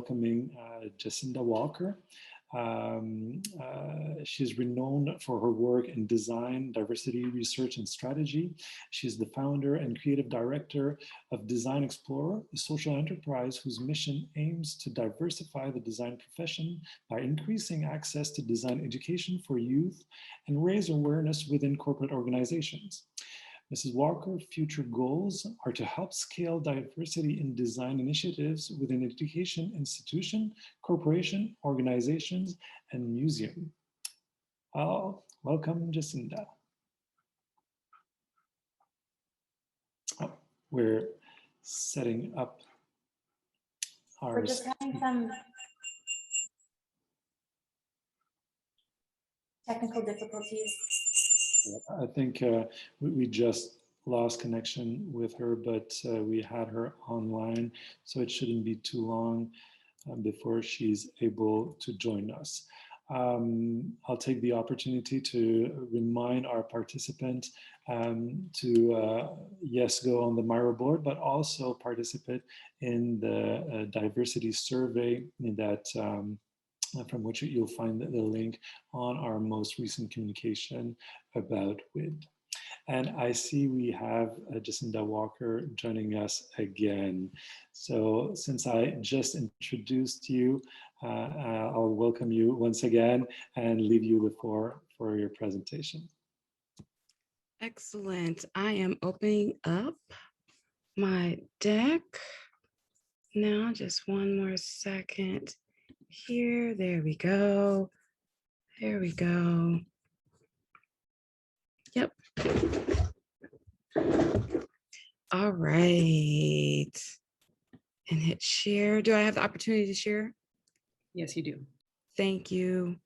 welcoming Jacinda Walker. She's renowned for her work in design, diversity, research, and strategy. She's the founder and creative director of Design Explorer, a social enterprise whose mission aims to diversify the design profession by increasing access to design education for youth and raise awareness within corporate organizations. Mrs. Walker's future goals are to help scale diversity in design initiatives within education institution, corporation, organizations, and museum. Welcome, Jacinda. Oh, we're setting up our... We're just having some technical difficulties. I think we just lost connection with her, but we had her online, so it shouldn't be too long before she's able to join us. I'll take the opportunity to remind our participants to, yes, go on the Miro board, but also participate in the diversity survey that from which you'll find the link on our most recent communication about WID. And I see we have Jacinda Walker joining us again. So since I just introduced you, I'll welcome you once again and leave you the floor for your presentation. Excellent. I am opening up my deck now. Just one more second here. There we go. There we go. Yep. All right. And hit share. Do I have the opportunity to share? Yes, you do. Thank you.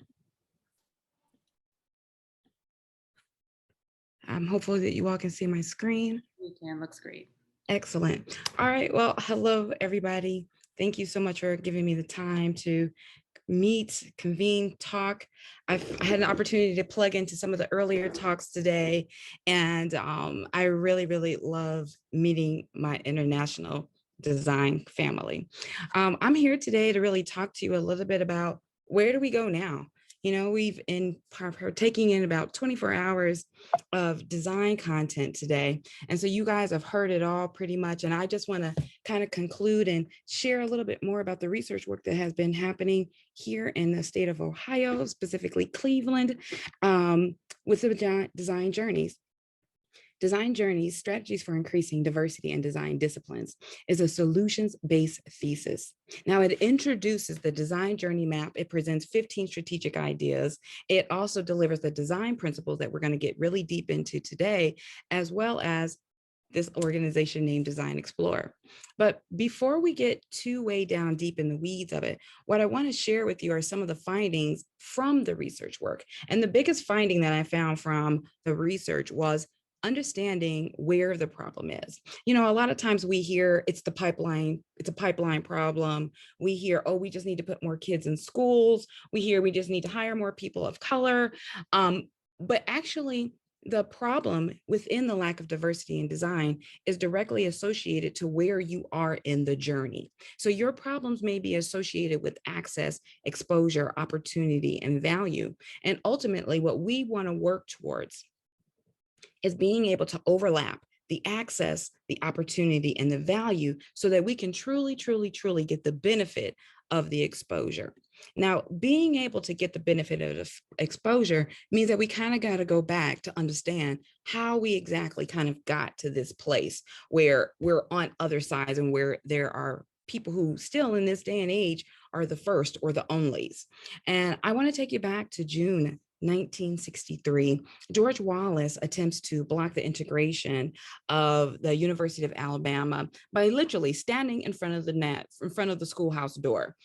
I'm hopeful that you all can see my screen. You can, looks great. Excellent. All right, well, hello, everybody. Thank you so much for giving me the time to meet, convene, talk. I had an opportunity to plug into some of the earlier talks today, and I really, really love meeting my international design family. I'm here today to really talk to you a little bit about where do we go now? You know, we've been partaking in about 24 hours of design content today. And so you guys have heard it all pretty much. And I just want to kind of conclude and share a little bit more about the research work that has been happening here in the state of Ohio, specifically Cleveland, with the design journeys. Design Journeys, Strategies for Increasing Diversity in Design Disciplines is a solutions-based thesis. Now, it introduces the design journey map. It presents 15 strategic ideas. It also delivers the design principles that we're going to get really deep into today, as well as this organization named Design Explorer. But before we get too way down deep in the weeds of it, what I want to share with you are some of the findings from the research work. And the biggest finding that I found from the research was understanding where the problem is. You know, a lot of times we hear it's the pipeline, it's a pipeline problem. We hear, oh, we just need to put more kids in schools. We hear we just need to hire more people of color. But actually, the problem within the lack of diversity in design is directly associated to where you are in the journey. So your problems may be associated with access, exposure, opportunity, and value. And ultimately, what we want to work towards is being able to overlap the access, the opportunity, and the value so that we can truly, truly, truly get the benefit of the exposure. Now, being able to get the benefit of exposure means that we kind of got to go back to understand how we exactly kind of got to this place where we're on other sides and where there are people who still in this day and age are the first or the onlys. And I want to take you back to June 1963, George Wallace attempts to block the integration of the University of Alabama by literally standing in front of the schoolhouse door.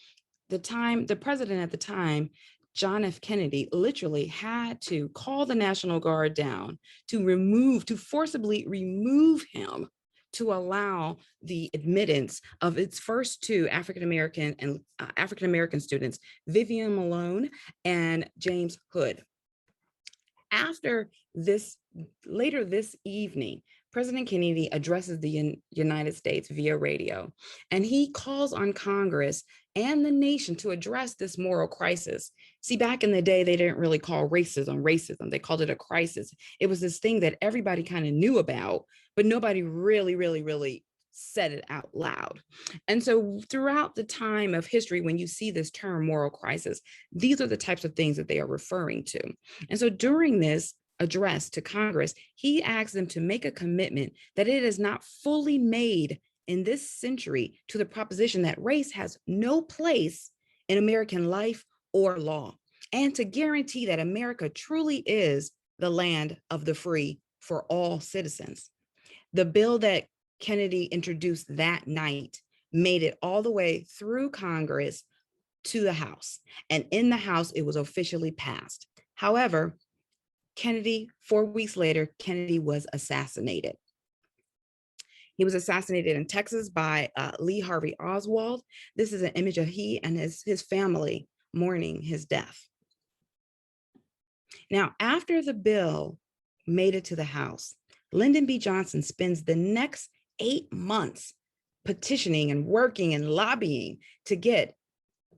The president at the time, John F. Kennedy, literally had to call the National Guard down to forcibly remove him to allow the admittance of its first two African-American students, Vivian Malone and James Hood. After this, later this evening, President Kennedy addresses the United States via radio, and he calls on Congress and the nation to address this moral crisis. See, back in the day, they didn't really call racism. They called it a crisis. It was this thing that everybody kind of knew about, but nobody really said it out loud. And so throughout the time of history, when you see this term moral crisis, these are the types of things that they are referring to. And so during this address to Congress, he asked them to make a commitment that it is not fully made in this century to the proposition that race has no place in American life or law, and to guarantee that America truly is the land of the free for all citizens. The bill that Kennedy introduced that night made it all the way through Congress to the House. And in the House, it was officially passed. However, 4 weeks later, Kennedy was assassinated. He was assassinated in Texas by Lee Harvey Oswald. This is an image of he and his family mourning his death. Now, after the bill made it to the House, Lyndon B. Johnson spends the next 8 months petitioning and working and lobbying to get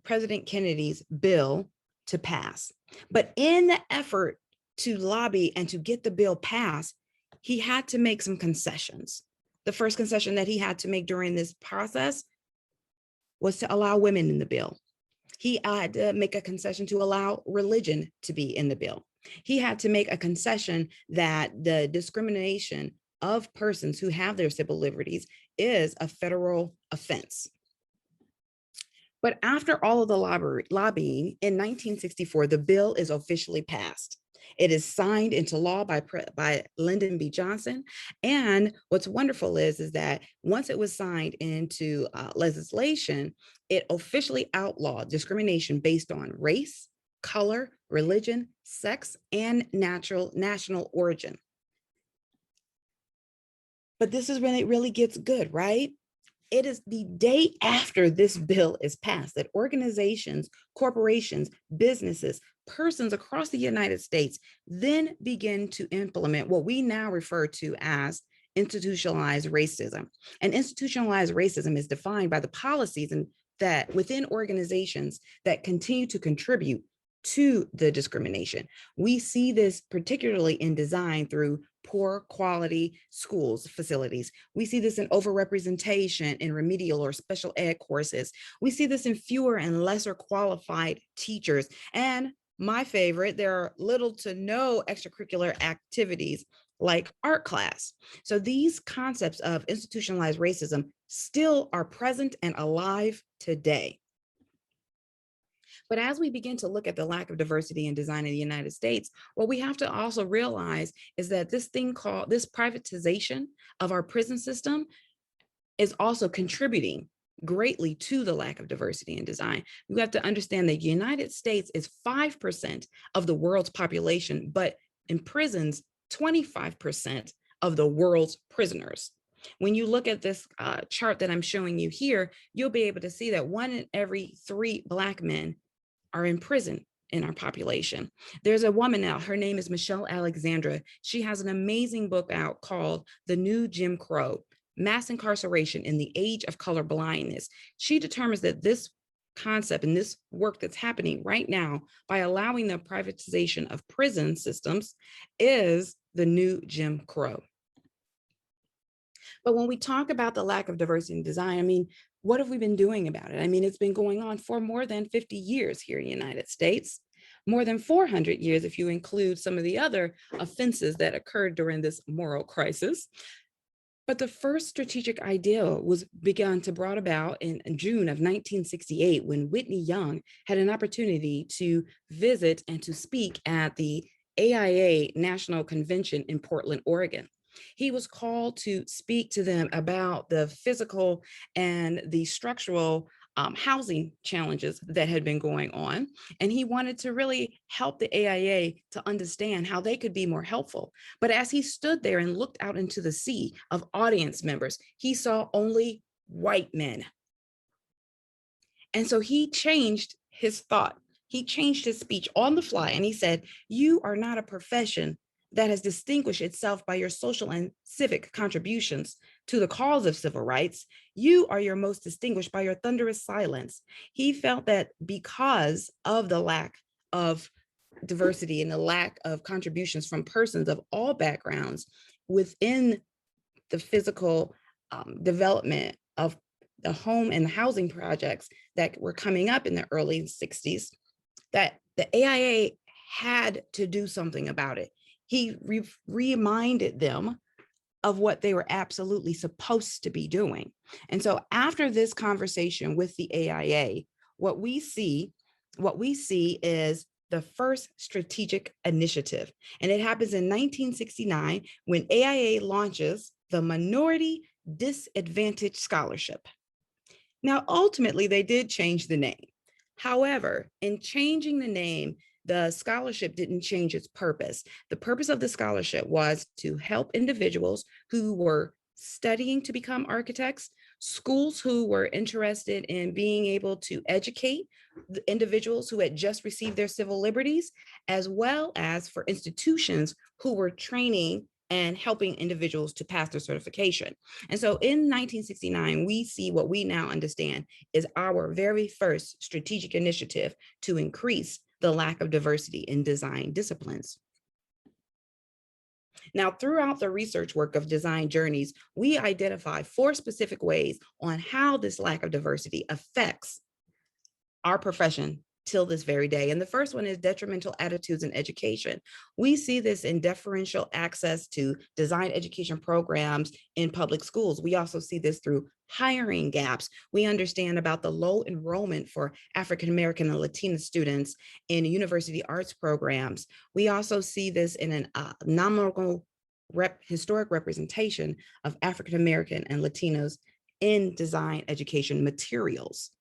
President Kennedy's bill to pass. But in the effort to lobby and to get the bill passed, he had to make some concessions. The first concession that he had to make during this process was to allow women in the bill. He had to make a concession to allow religion to be in the bill. He had to make a concession that the discrimination of persons who have their civil liberties is a federal offense. But after all of the lobbying, in 1964, the bill is officially passed. It is signed into law by Lyndon B. Johnson. And what's wonderful is that once it was signed into legislation, it officially outlawed discrimination based on race, color, religion, sex, and national origin. But this is when it really gets good, right? It is the day after this bill is passed that organizations, corporations, businesses, persons across the United States then begin to implement what we now refer to as institutionalized racism. And institutionalized racism is defined by the policies and that within organizations that continue to contribute to the discrimination. We see this particularly in design through poor quality schools, facilities. We see this in overrepresentation in remedial or special ed courses. We see this in fewer and lesser qualified teachers. And my favorite, there are little to no extracurricular activities like art class. So these concepts of institutionalized racism still are present and alive today. But as we begin to look at the lack of diversity in design in the United States, what we have to also realize is that this thing called this privatization of our prison system is also contributing greatly to the lack of diversity in design. You have to understand that the United States is 5% of the world's population, but imprisons 25% of the world's prisoners. When you look at this chart that I'm showing you here, you'll be able to see that 1 in every 3 Black men are in prison in our population. There's a woman now, her name is Michelle Alexandra. She has an amazing book out called The New Jim Crow, Mass Incarceration in the Age of Color Blindness. She determines that this concept and this work that's happening right now by allowing the privatization of prison systems is the new Jim Crow. But when we talk about the lack of diversity in design, I mean, what have we been doing about it? I mean, it's been going on for more than 50 years here in the United States, more than 400 years if you include some of the other offenses that occurred during this moral crisis. But the first strategic idea was begun to brought about in June of 1968 when Whitney Young had an opportunity to visit and to speak at the AIA National Convention in Portland, Oregon. He was called to speak to them about the physical and the structural housing challenges that had been going on. And he wanted to really help the AIA to understand how they could be more helpful. But as he stood there and looked out into the sea of audience members, he saw only white men. And so he changed his thought. He changed his speech on the fly and he said, "You are not a profession that has distinguished itself by your social and civic contributions to the cause of civil rights, you are your most distinguished by your thunderous silence. He felt that because of the lack of diversity and the lack of contributions from persons of all backgrounds within the physical development of the home and housing projects that were coming up in the early 60s, that the AIA had to do something about it. He reminded them of what they were absolutely supposed to be doing. And so after this conversation with the AIA, what we see is the first strategic initiative. And it happens in 1969 when AIA launches the Minority Disadvantaged Scholarship. Now, ultimately, they did change the name. However, in changing the name, the scholarship didn't change its purpose. The purpose of the scholarship was to help individuals who were studying to become architects, schools who were interested in being able to educate the individuals who had just received their civil liberties, as well as for institutions who were training and helping individuals to pass their certification. And so in 1969, we see what we now understand is our very first strategic initiative to increase the lack of diversity in design disciplines. Now, throughout the research work of Design Journeys, we identify 4 specific ways on how this lack of diversity affects our profession till this very day. And the first one is detrimental attitudes in education. We see this in deferential access to design education programs in public schools. We also see this through hiring gaps. We understand about the low enrollment for African American and Latina students in university arts programs. We also see this in an nominal historic representation of African American and Latinos in design education materials.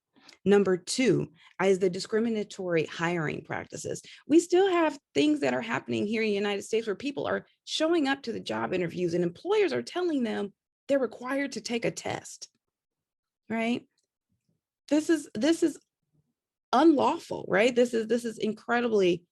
Number 2 is the discriminatory hiring practices. We still have things that are happening here in the United States where people are showing up to the job interviews and employers are telling them they're required to take a test, right? This is unlawful, right? This is incredibly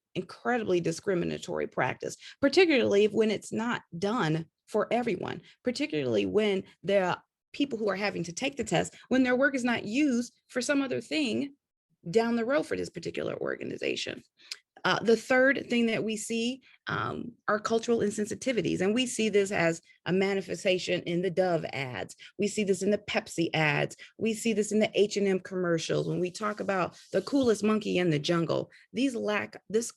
discriminatory practice, particularly when it's not done for everyone, particularly when there are people who are having to take the test when their work is not used for some other thing down the road for this particular organization. The third thing that we see are cultural insensitivities, and we see this as a manifestation in the Dove ads. We see this in the Pepsi ads. We see this in the H&M commercials. When we talk about the coolest monkey in the jungle, this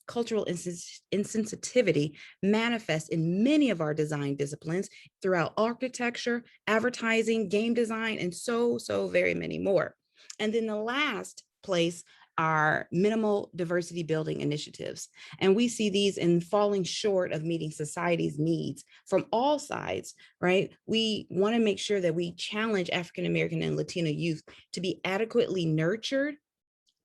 cultural insensitivity manifests in many of our design disciplines throughout architecture, advertising, game design, and so very many more. And then the last place are minimal diversity building initiatives. And we see these in falling short of meeting society's needs from all sides, right? We want to make sure that we challenge African American and Latino youth to be adequately nurtured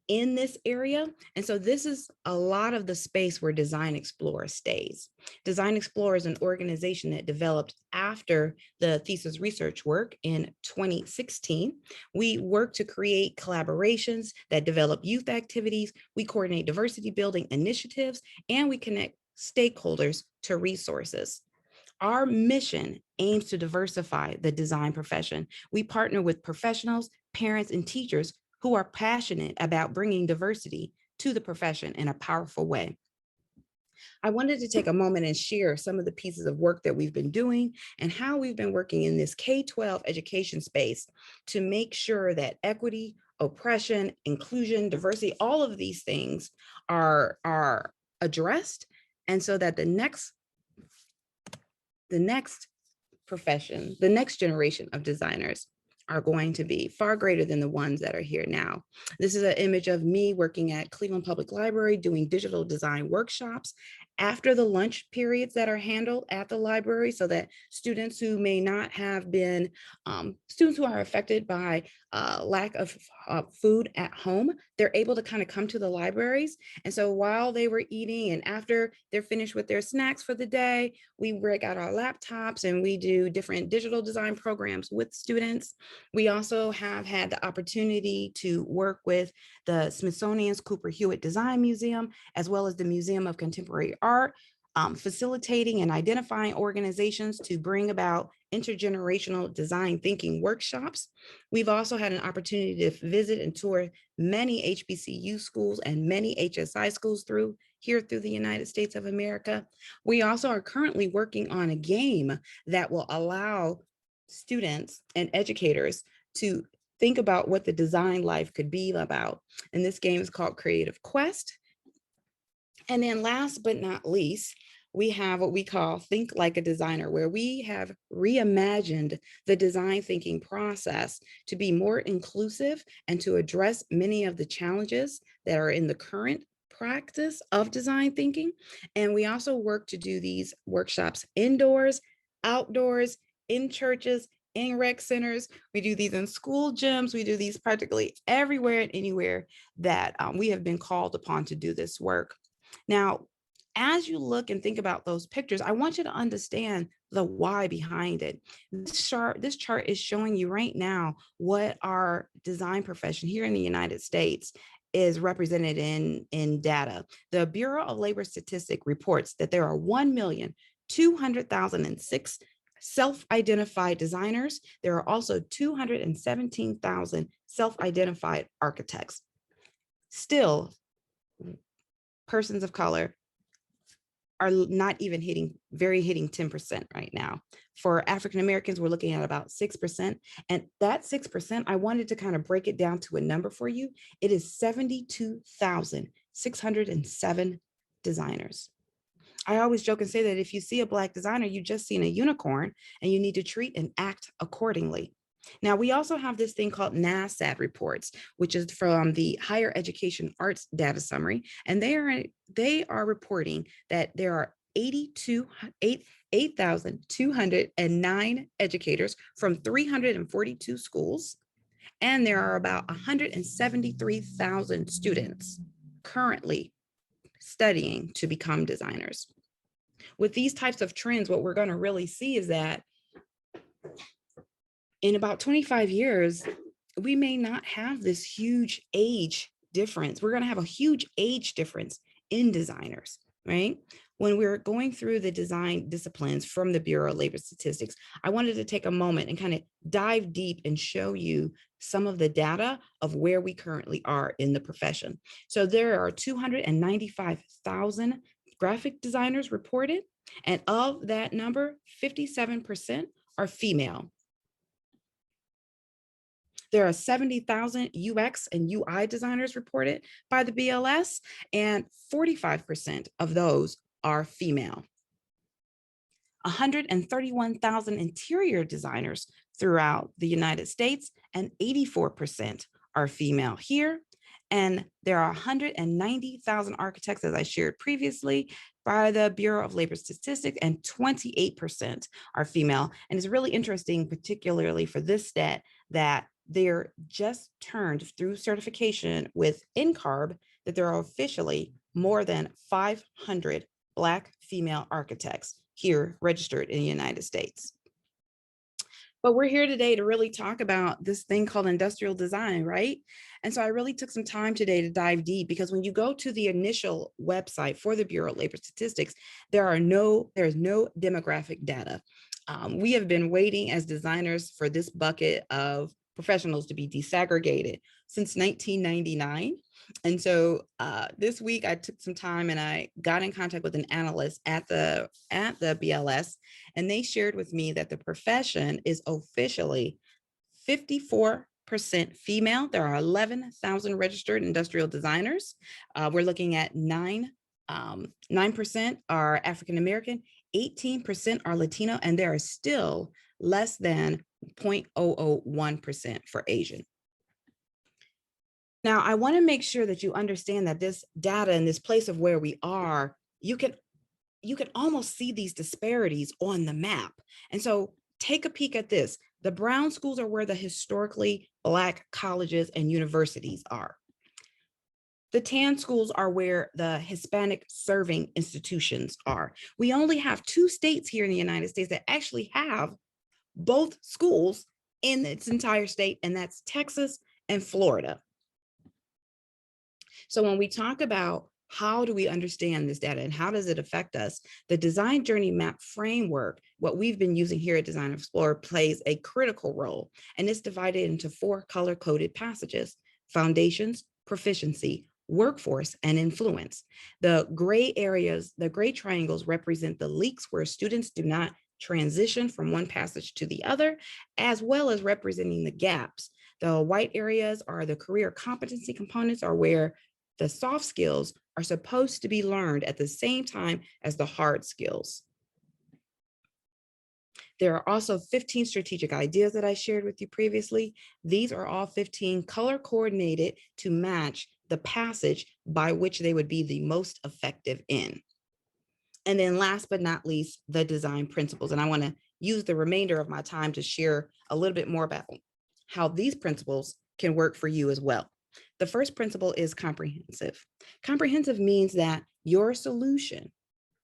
in this area. And so this is a lot of the space where Design Explorer stays. Design Explorer is an organization that developed after the thesis research work in 2016. We work to create collaborations that develop youth activities. We coordinate diversity building initiatives, and we connect stakeholders to resources. Our mission aims to diversify the design profession. We partner with professionals, parents, and teachers who are passionate about bringing diversity to the profession in a powerful way. I wanted to take a moment and share some of the pieces of work that we've been doing and how we've been working in this K-12 education space to make sure that equity, oppression, inclusion, diversity, all of these things are addressed, and so that the next profession, the next generation of designers are going to be far greater than the ones that are here now. This is an image of me working at Cleveland Public Library doing digital design workshops after the lunch periods that are handled at the library, so that students who may not have been, students who are affected by lack of food at home, they're able to kind of come to the libraries. And so while they were eating and after they're finished with their snacks for the day, we break out our laptops and we do different digital design programs with students. We also have had the opportunity to work with the Smithsonian's Cooper Hewitt Design Museum, as well as the Museum of Contemporary Art, facilitating and identifying organizations to bring about intergenerational design thinking workshops. We've also had an opportunity to visit and tour many HBCU schools and many HSI schools through the United States of America. We also are currently working on a game that will allow students and educators to think about what the design life could be about. And this game is called Creative Quest. And then last but not least, we have what we call Think Like a Designer, where we have reimagined the design thinking process to be more inclusive and to address many of the challenges that are in the current practice of design thinking. And we also work to do these workshops indoors, outdoors, in churches, in rec centers. We do these in school gyms. We do these practically everywhere and anywhere that we have been called upon to do this work. Now, as you look and think about those pictures, I want you to understand the why behind it. This chart is showing you right now what our design profession here in the United States is represented in data. The Bureau of Labor Statistics reports that there are 1,200,006 self-identified designers. There are also 217,000 self-identified architects. Still, persons of color are not even hitting 10% right now. For African Americans, we're looking at about 6%. And that 6%, I wanted to kind of break it down to a number for you. It is 72,607 designers. I always joke and say that if you see a Black designer, you just seen a unicorn and you need to treat and act accordingly. Now, we also have this thing called NASAD reports, which is from the Higher Education Arts Data Summary. And they are reporting that there are 8,209 educators from 342 schools. And there are about 173,000 students currently studying to become designers. With these types of trends, what we're going to really see is that in about 25 years, we may not have this huge age difference. We're going to have a huge age difference in designers, right? When we're going through the design disciplines from the Bureau of Labor Statistics, I wanted to take a moment and kind of dive deep and show you some of the data of where we currently are in the profession. So there are 295,000 graphic designers reported, and of that number, 57% are female. There are 70,000 UX and UI designers reported by the BLS, and 45% of those are female. 131,000 interior designers throughout the United States, and 84% are female here. And there are 190,000 architects, as I shared previously, by the Bureau of Labor Statistics, and 28% are female. And it's really interesting, particularly for this stat, that they're just turned through certification with NCARB, that there are officially more than 500 Black female architects here registered in the United States. But we're here today to really talk about this thing called industrial design, right? And so I really took some time today to dive deep, because when you go to the initial website for the Bureau of Labor Statistics, there's no demographic data. We have been waiting as designers for this bucket of professionals to be desegregated since 1999. And so this week I took some time and I got in contact with an analyst at the BLS, and they shared with me that the profession is officially 54% female. There are 11,000 registered industrial designers. We're looking at 9% are African American, 18% are Latino, and there are still less than 0.001% for Asian. Now, I want to make sure that you understand that this data and this place of where we are, you can almost see these disparities on the map. And so take a peek at this. The brown schools are where the historically Black colleges and universities are. The tan schools are where the Hispanic serving institutions are. We only have 2 states here in the United States that actually have both schools in its entire state, and that's Texas and Florida. So when we talk about How do we understand this data and how does it affect us? The design journey map framework, what we've been using here at Design Explorer, plays a critical role, and it's divided into 4 color-coded passages: foundations, proficiency, workforce, and influence. The gray areas, the gray triangles represent the leaks where students do not transition from one passage to the other, as well as representing the gaps. The white areas are the career competency components, are where the soft skills are supposed to be learned at the same time as the hard skills. There are also 15 strategic ideas that I shared with you previously. These are all 15 color coordinated to match the passage by which they would be the most effective in. And then last but not least, the design principles. And I want to use the remainder of my time to share a little bit more about how these principles can work for you as well. The first principle is comprehensive. Comprehensive means that your solution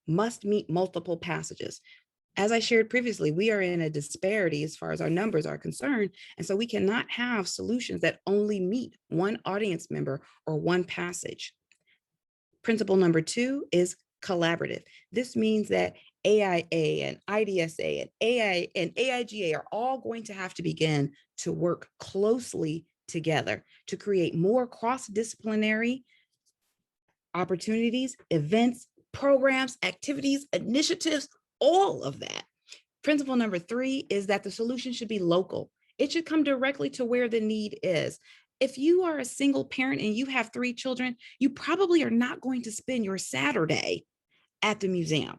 must meet multiple passages. As I shared previously, we are in a disparity as far as our numbers are concerned. And so we cannot have solutions that only meet one audience member or one passage. Principle number 2 is collaborative. This means that AIA and IDSA and AI and AIGA are all going to have to begin to work closely together to create more cross-disciplinary opportunities, events, programs, activities, initiatives, all of that. Principle number 3 is that the solution should be local. It should come directly to where the need is. If you are a single parent and you have 3 children, you probably are not going to spend your Saturday at the museum.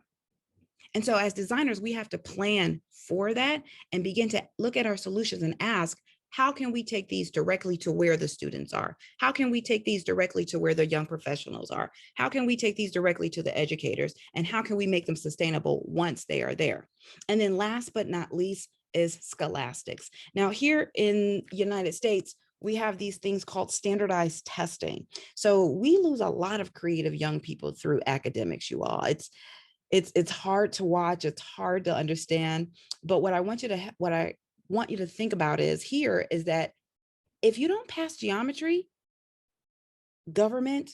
And so as designers, we have to plan for that and begin to look at our solutions and ask, how can we take these directly to where the students are? How can we take these directly to where the young professionals are? How can we take these directly to the educators? And how can we make them sustainable once they are there? And then last but not least is scholastics. Now here in the United States, we have these things called standardized testing. So we lose a lot of creative young people through academics, you all. It's hard to watch, it's hard to understand. But what I want you to think about is that if you don't pass geometry, government,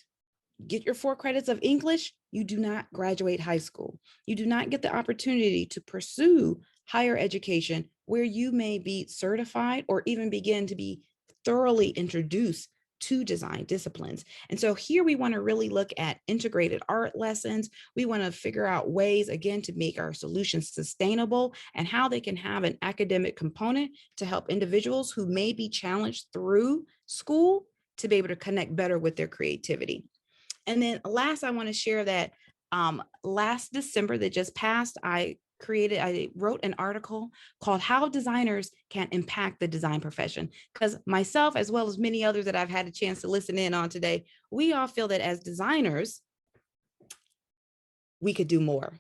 get your 4 credits of English, you do not graduate high school. You do not get the opportunity to pursue higher education where you may be certified or even begin to be thoroughly introduced to design disciplines. And so here we want to really look at integrated art lessons. We want to figure out ways, again, to make our solutions sustainable and how they can have an academic component to help individuals who may be challenged through school to be able to connect better with their creativity. And then last, I want to share that last December that just passed, I wrote an article called How Designers Can Impact the Design Profession. Because myself, as well as many others that I've had a chance to listen in on today, we all feel that as designers, we could do more.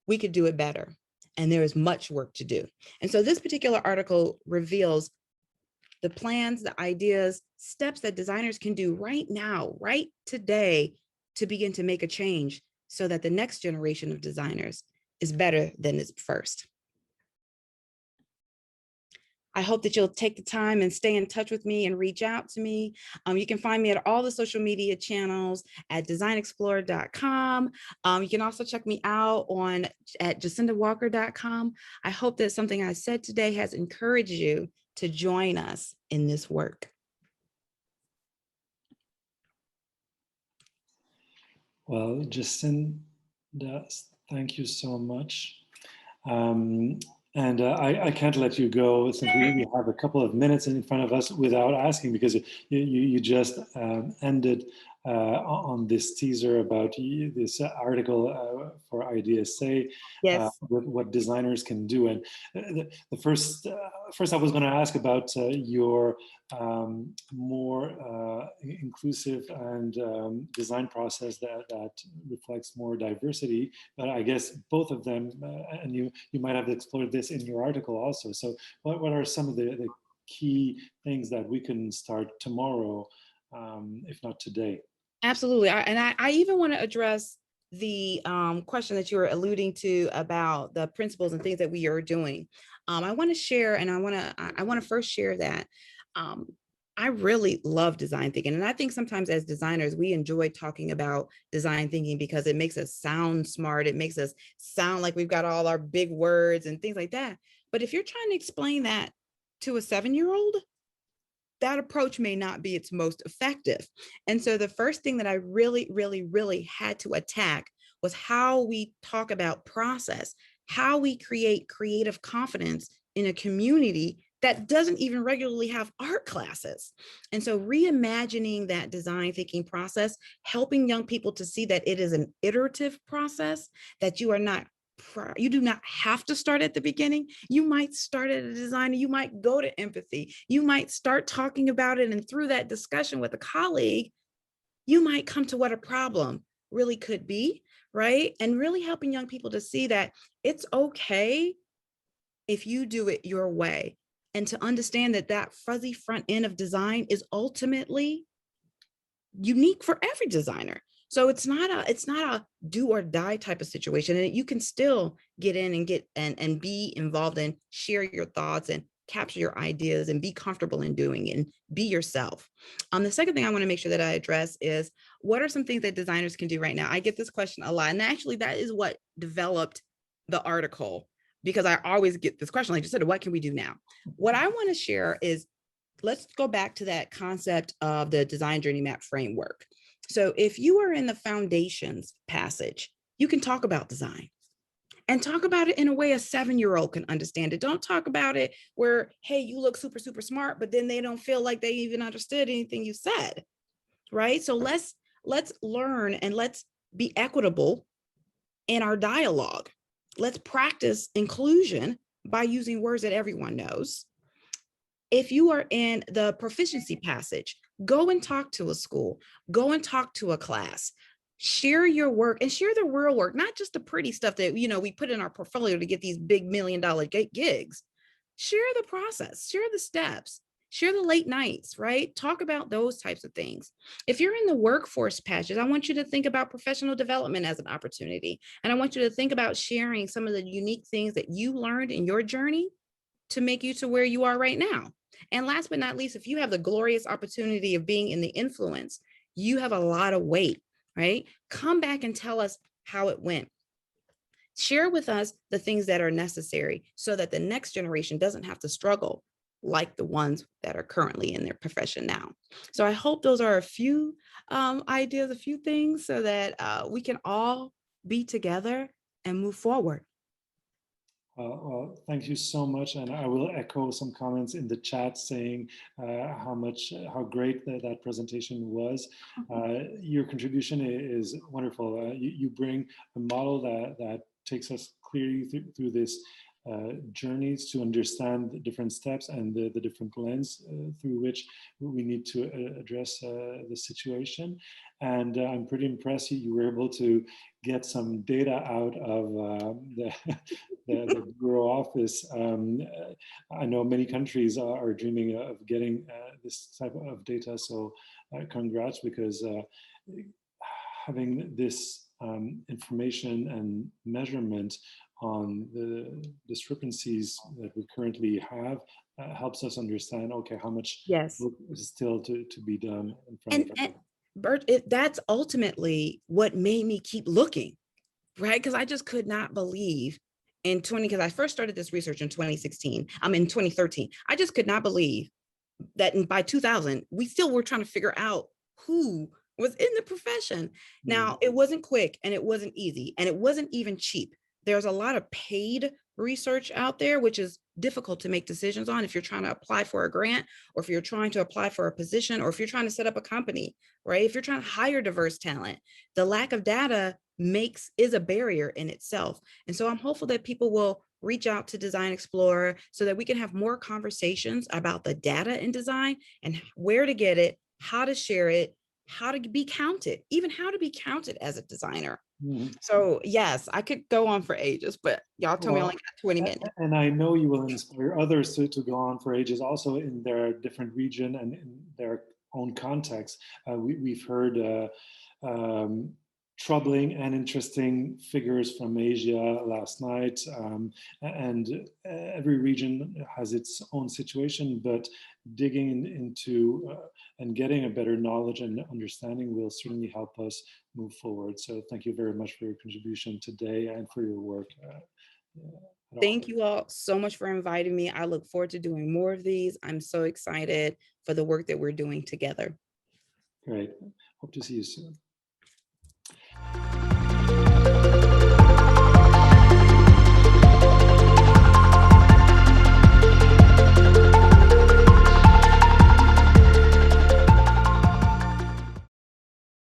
We could do it better. And there is much work to do. And so this particular article reveals the plans, the ideas, steps that designers can do right now, right today, to begin to make a change so that the next generation of designers is better than its first. I hope that you'll take the time and stay in touch with me and reach out to me. You can find me at all the social media channels at designexplorer.com. You can also check me out at jacindawalker.com. I hope that something I said today has encouraged you to join us in this work. Well, Jacinda, thank you so much. I can't let you go since we have a couple of minutes in front of us without asking, because you just ended on this teaser about this article for IDSA, Yes. what designers can do. And the first I was going to ask about your more inclusive and design process that reflects more diversity. But I guess both of them, and you might have explored this in your article also. So what are some of the key things that we can start tomorrow, if not today? Absolutely. I even want to address the question that you were alluding to about the principles and things that we are doing. I want to share, and I want to first share that I really love design thinking. And I think sometimes as designers, we enjoy talking about design thinking because it makes us sound smart. It makes us sound like we've got all our big words and things like that. But if you're trying to explain that to a 7-year-old, that approach may not be its most effective. And so the first thing that I really, really, really had to attack was how we talk about process, how we create creative confidence in a community that doesn't even regularly have art classes. And so reimagining that design thinking process, helping young people to see that it is an iterative process, that you do not have to start at the beginning. You might start at a designer, you might go to empathy, you might start talking about it, and through that discussion with a colleague, you might come to what a problem really could be, right? And really helping young people to see that it's okay if you do it your way, and to understand that that fuzzy front end of design is ultimately unique for every designer. So it's not a do or die type of situation. And you can still get in and get and be involved and share your thoughts and capture your ideas and be comfortable in doing it and be yourself. The second thing I want to make sure that I address is, what are some things that designers can do right now? I get this question a lot. And actually that is what developed the article, because I always get this question, like you said, what can we do now? What I want to share is, let's go back to that concept of the design journey map framework. So if you are in the foundations passage, you can talk about design and talk about it in a way a 7-year-old can understand it. Don't talk about it where, hey, you look super, super smart, but then they don't feel like they even understood anything you said, right? So let's learn and let's be equitable in our dialogue. Let's practice inclusion by using words that everyone knows. If you are in the proficiency passage, go and talk to a school, go and talk to a class, share your work and share the real work, not just the pretty stuff that, we put in our portfolio to get these big $1 million gigs. Share the process, share the steps, share the late nights, right? Talk about those types of things. If you're in the workforce passage, I want you to think about professional development as an opportunity. And I want you to think about sharing some of the unique things that you learned in your journey to make you to where you are right now. And last but not least, if you have the glorious opportunity of being in the influence, you have a lot of weight, right? Come back and tell us how it went. Share with us the things that are necessary so that the next generation doesn't have to struggle like the ones that are currently in their profession now. So I hope those are a few ideas, a few things so that we can all be together and move forward. Well, thank you so much, and I will echo some comments in the chat saying how great that presentation was. Your contribution is wonderful. You bring a model that takes us clearly through this journeys to understand the different steps and the different lens through which we need to address the situation. And I'm pretty impressed you were able to get some data out of the Bureau office. I know many countries are dreaming of getting this type of data, so congrats, because having this information and measurement on the discrepancies that we currently have helps us understand, okay, how much work is still to be done in front of us. Bert, that's ultimately what made me keep looking, right? Because I just could not believe because I first started this research in 2016. I'm in 2013. I just could not believe that by 2000, we still were trying to figure out who was in the profession. Now, it wasn't quick and it wasn't easy and it wasn't even cheap. There's a lot of paid research out there, which is difficult to make decisions on if you're trying to apply for a grant, or if you're trying to apply for a position, or if you're trying to set up a company, right? If you're trying to hire diverse talent, the lack of data is a barrier in itself. And so I'm hopeful that people will reach out to Design Explorer so that we can have more conversations about the data in design and where to get it, how to share it, how to be counted, even how to be counted as a designer. So yes, I could go on for ages, but y'all told me I only got 20 minutes. And I know you will inspire others to go on for ages also in their different region and in their own context. We've heard troubling and interesting figures from Asia last night. And every region has its own situation, but digging into and getting a better knowledge and understanding will certainly help us move forward. So thank you very much for your contribution today and for your work. Thank you all so much for inviting me. I look forward to doing more of these. I'm so excited for the work that we're doing together. Great. Hope to see you soon.